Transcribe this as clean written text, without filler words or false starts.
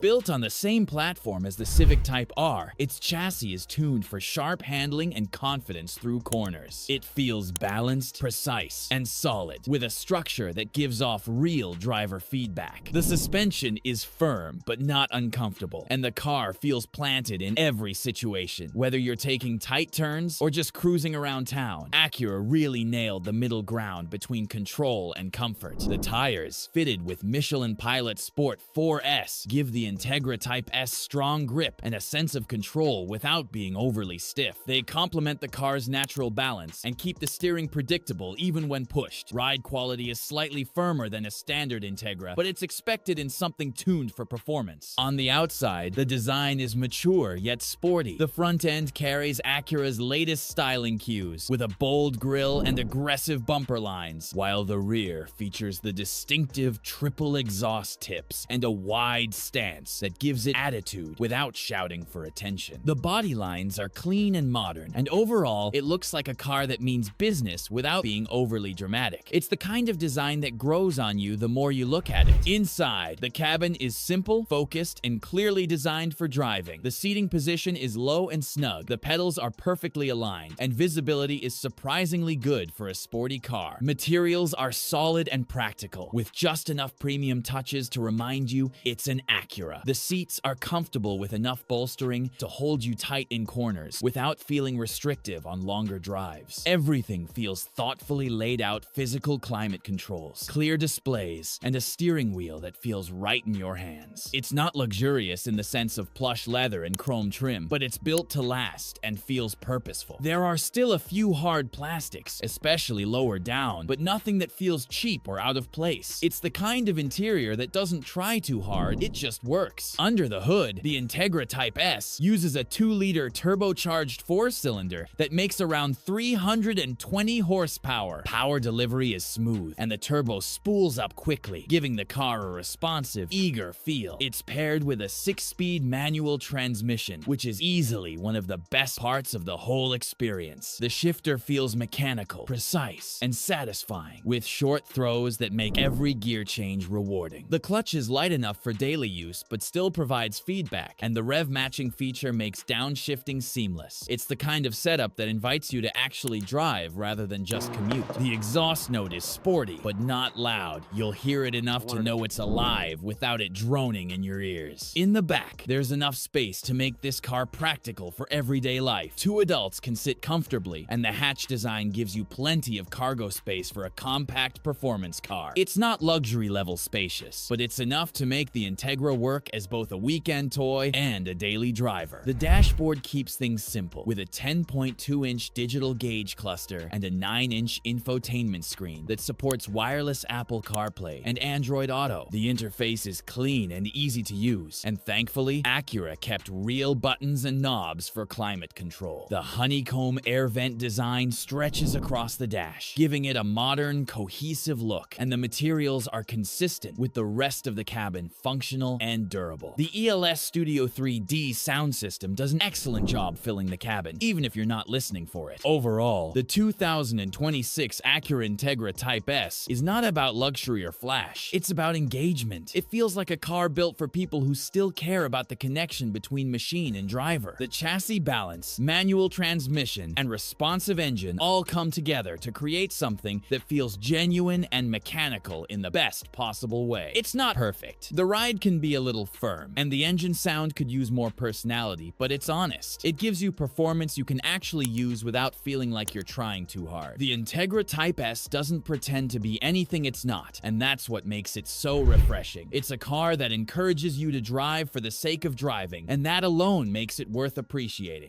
Built on the same platform as the Civic Type R, its chassis is tuned for sharp handling and confidence through corners. It feels balanced, precise, and solid, with a structure that gives off real driver feedback. The suspension is firm but not uncomfortable, and the car feels planted in every situation. Whether you're taking tight turns or just cruising around town, Acura really nailed the middle ground between control and comfort. The tires, fitted with Michelin Pilot Sport 4S, give the Integra Type S strong grip and a sense of control without being overly stiff. They complement the car's natural balance and keep the steering predictable even when pushed. Ride quality is slightly firmer than a standard Integra, but it's expected in something tuned for performance. On the outside, the design is mature yet sporty. The front end carries Acura's latest styling cues, with a bold grille and aggressive bumper lines, while the rear features the distinctive triple exhaust tips and a wide stance that gives it attitude without shouting for attention. The body lines are clean and modern, and overall, it looks like a car that means business without being overly dramatic. It's the kind of design that grows on you the more you look at it. Inside, the cabin is simple, focused, and clearly designed for driving. The seating position is low and snug, the pedals are perfectly aligned, and visibility is surprisingly good for a sporty car. Materials are solid and practical, with just enough premium touches to remind you it's an Acura. The seats are comfortable with enough bolstering to hold you tight in corners without feeling restrictive on longer drives. Everything feels thoughtfully laid out physical climate controls, clear displays, and a steering wheel that feels right in your hands. It's not luxurious in the sense of plush leather and chrome trim, but it's built to last and feels purposeful. There are still a few hard plastics, especially lower down, but nothing that feels cheap or out of place. It's the kind of interior that doesn't try too hard, it just works. Under the hood, the Integra Type S uses a 2-liter turbocharged 4-cylinder that makes around 320 horsepower. Power delivery is smooth, and the turbo spools up quickly, giving the car a responsive, eager feel. It's paired with a 6-speed manual transmission, which is easily one of the best parts of the whole experience. The shifter feels mechanical, precise, and satisfying, with short throws that make every gear change rewarding. The clutch is light enough for daily use, but still provides feedback, and the rev matching feature makes downshifting seamless. It's the kind of setup that invites you to actually drive rather than just commute. The exhaust note is sporty, but not loud. You'll hear it enough to know it's alive without it droning in your ears. In the back, there's enough space to make this car practical for everyday life. 2 adults can sit comfortably, and the hatch design gives you plenty of cargo space for a compact performance car. It's not luxury level spacious, but it's enough to make the Integra work as both a weekend toy and a daily driver. The dashboard keeps things simple, with a 10.2-inch digital gauge cluster and a 9-inch infotainment screen that supports wireless Apple CarPlay and Android Auto. The interface is clean and easy to use, and thankfully, Acura kept real buttons and knobs for climate control. The honeycomb air vent design stretches across the dash, giving it a modern, cohesive look, and the materials are consistent with the rest of the cabin, functional and durable. The ELS Studio 3D sound system does an excellent job filling the cabin, even if you're not listening for it. Overall, the 2026 Acura Integra Type S is not about luxury or flash. It's about engagement. It feels like a car built for people who still care about the connection between machine and driver. The chassis balance, manual transmission, and responsive engine all come together to create something that feels genuine and mechanical in the best possible way. It's not perfect. The ride can be a little firm, and the engine sound could use more personality, but it's honest. It gives you performance you can actually use without feeling like you're trying too hard. The Integra Type S doesn't pretend to be anything it's not, and that's what makes it so refreshing. It's a car that encourages you to drive for the sake of driving, and that alone makes it worth appreciating.